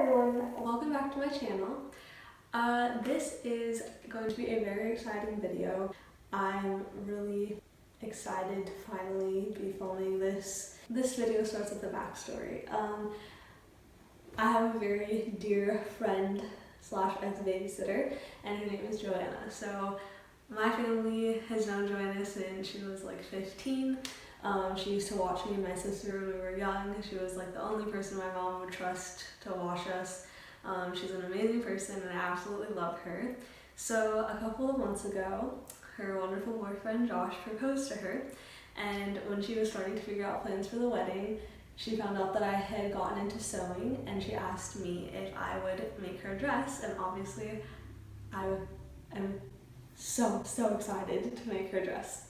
everyone, welcome back to my channel. This is going to be a very exciting video. I'm really excited to finally be filming this. This video starts with a backstory. I have a very dear friend slash ex-babysitter, and her name is Joanna. So my family has known Joanna since she was like 15. She used to watch me and my sister when we were young. She was like the only person my mom would trust to watch us. She's an amazing person and I absolutely love her. So a couple of months ago, her wonderful boyfriend Josh proposed to her, and when she was starting to figure out plans for the wedding, she found out that I had gotten into sewing, and she asked me if I would make her a dress, and obviously I am so excited to make her dress.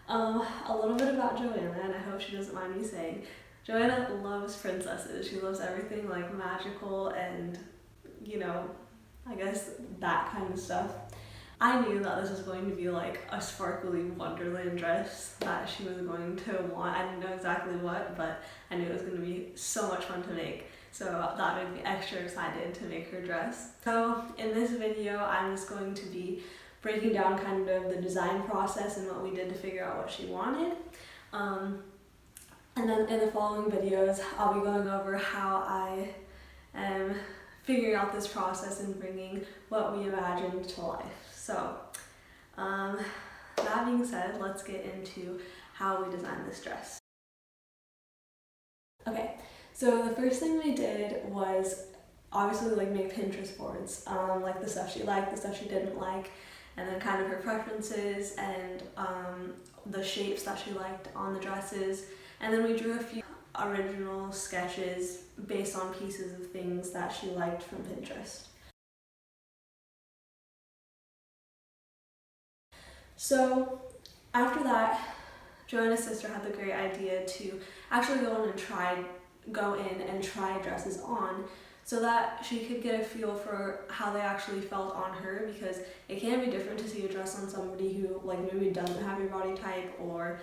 A little bit about Joanna, and I hope she doesn't mind me saying, Joanna loves princesses. She loves everything like magical and, you know, I guess that kind of stuff. I knew that this was going to be like a sparkly wonderland dress that she was going to want. I didn't know exactly what, but I knew it was going to be so much fun to make. So that made me extra excited to make her dress. So in this video, I'm just going to be breaking down kind of the design process and what we did to figure out what she wanted. And then in the following videos, I'll be going over how I am figuring out this process and bringing what we imagined to life. So that being said, let's get into how we designed this dress. Okay, so the first thing we did was obviously like make Pinterest boards, like the stuff she liked, the stuff she didn't like, and then kind of her preferences and the shapes that she liked on the dresses. And then we drew a few original sketches based on pieces of things that she liked from Pinterest. So after that, Joanna's sister had the great idea to actually go in and try dresses on, so that she could get a feel for how they actually felt on her, because it can be different to see a dress on somebody who like maybe doesn't have your body type or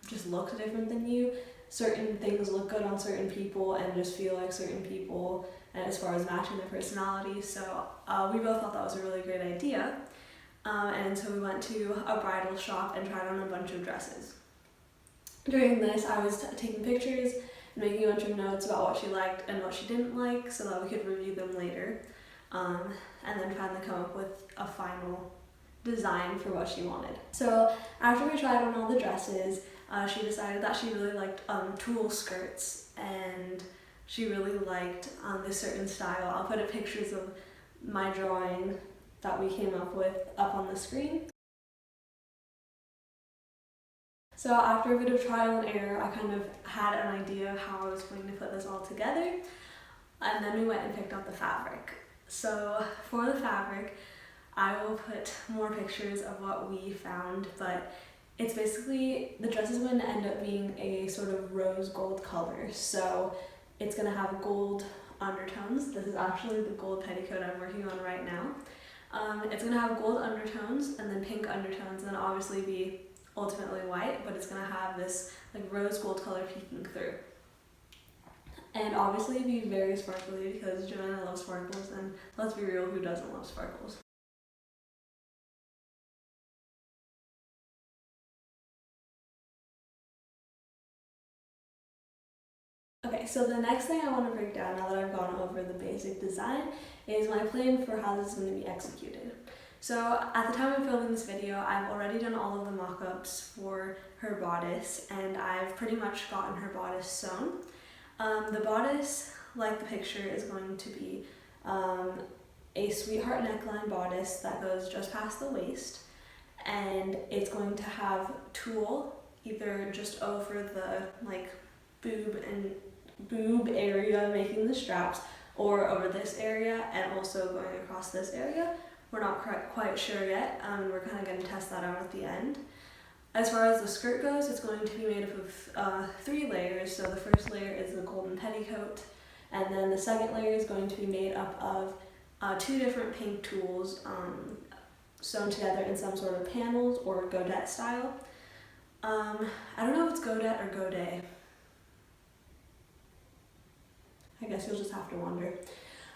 just looks different than you. Certain things look good on certain people and just feel like certain people, and as far as matching their personality. So we both thought that was a really great idea. And so we went to a bridal shop and tried on a bunch of dresses. During this, I was taking pictures, making a bunch of notes about what she liked and what she didn't like so that we could review them later, and then finally come up with a final design for what she wanted. So after we tried on all the dresses, she decided that she really liked tulle skirts, and she really liked this certain style. I'll put pictures of my drawing that we came up with up on the screen. So after a bit of trial and error, I kind of had an idea of how I was going to put this all together, and then we went and picked out the fabric. So for the fabric, I will put more pictures of what we found, but it's basically, the dress is going to end up being a sort of rose gold color. So it's going to have gold undertones. This is actually the gold petticoat I'm working on right now. It's going to have gold undertones and then pink undertones, and then obviously be ultimately white, but it's going to have this like rose gold color peeking through. And obviously be very sparkly, because Joanna loves sparkles, and let's be real, who doesn't love sparkles? Okay, so the next thing I want to break down, now that I've gone over the basic design, is my plan for how this is going to be executed. So at the time of filming this video, I've already done all of the mock-ups for her bodice, and I've pretty much gotten her bodice sewn. The bodice, like the picture, is going to be a sweetheart neckline bodice that goes just past the waist, and it's going to have tulle either just over the like boob area making the straps, or over this area and also going across this area. We're not quite sure yet. We're kind of going to test that out at the end. As far as the skirt goes, it's going to be made up of 3 layers. So the first layer is the golden petticoat, and then the second layer is going to be made up of 2 different pink tulles sewn together in some sort of panels or godette style. I don't know if it's godette or godet. I guess guess you'll just have to wonder.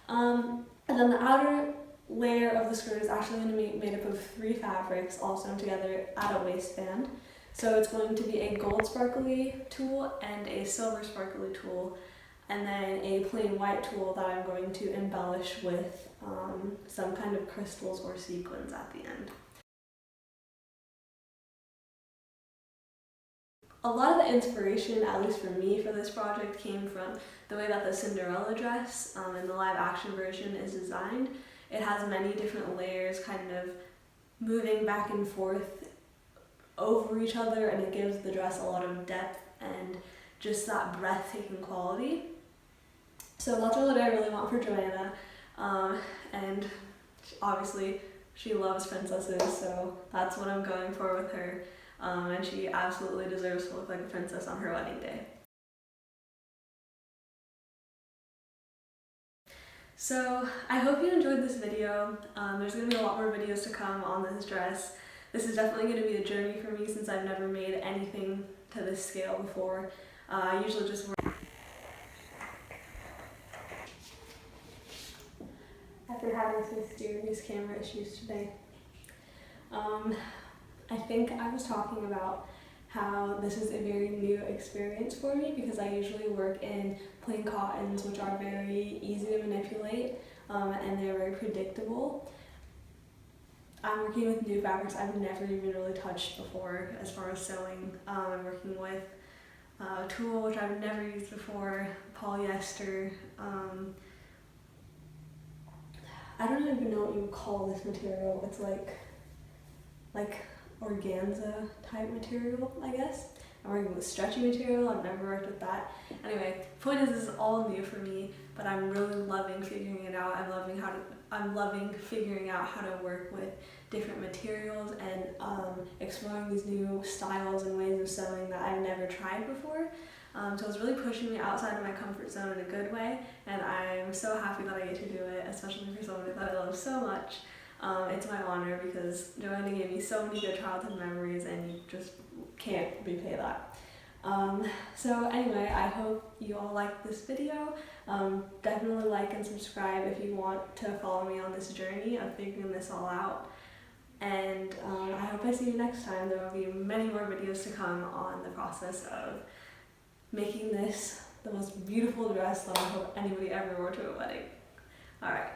And then the outer layer of the skirt is actually going to be made up of 3 fabrics all sewn together at a waistband. So it's going to be a gold sparkly tulle and a silver sparkly tulle, and then a plain white tulle that I'm going to embellish with some kind of crystals or sequins at the end. A lot of the inspiration, at least for me, for this project came from the way that the Cinderella dress in the live action version is designed. It has many different layers kind of moving back and forth over each other, and it gives the dress a lot of depth and just that breathtaking quality. So that's what I really want for Joanna, and obviously she loves princesses, so that's what I'm going for with her. And she absolutely deserves to look like a princess on her wedding day. So I hope you enjoyed this video. There's going to be a lot more videos to come on this dress. This is definitely going to be a journey for me since I've never made anything to this scale before. I usually just work. After having some mysterious camera issues today. I think I was talking about how this is a very new experience for me because I usually work in plain cottons, which are very easy to manipulate and they're very predictable. I'm working with new fabrics I've never even really touched before as far as sewing. I'm working with tulle, which I've never used before, polyester. I don't even know what you would call this material. It's like organza type material, I guess. I'm working with stretchy material. I've never worked with that. Anyway, point is, this is all new for me, but I'm really loving figuring it out. I'm loving figuring out how to work with different materials and exploring these new styles and ways of sewing that I've never tried before. So it's really pushing me outside of my comfort zone in a good way, and I'm so happy that I get to do it, especially for someone that I love so much. It's my honor because Joanna gave me so many good childhood memories and you just can't repay that. So anyway, I hope you all liked this video. Definitely like and subscribe if you want to follow me on this journey of figuring this all out. And I hope I see you next time. There will be many more videos to come on the process of making this the most beautiful dress that I hope anybody ever wore to a wedding. Alright.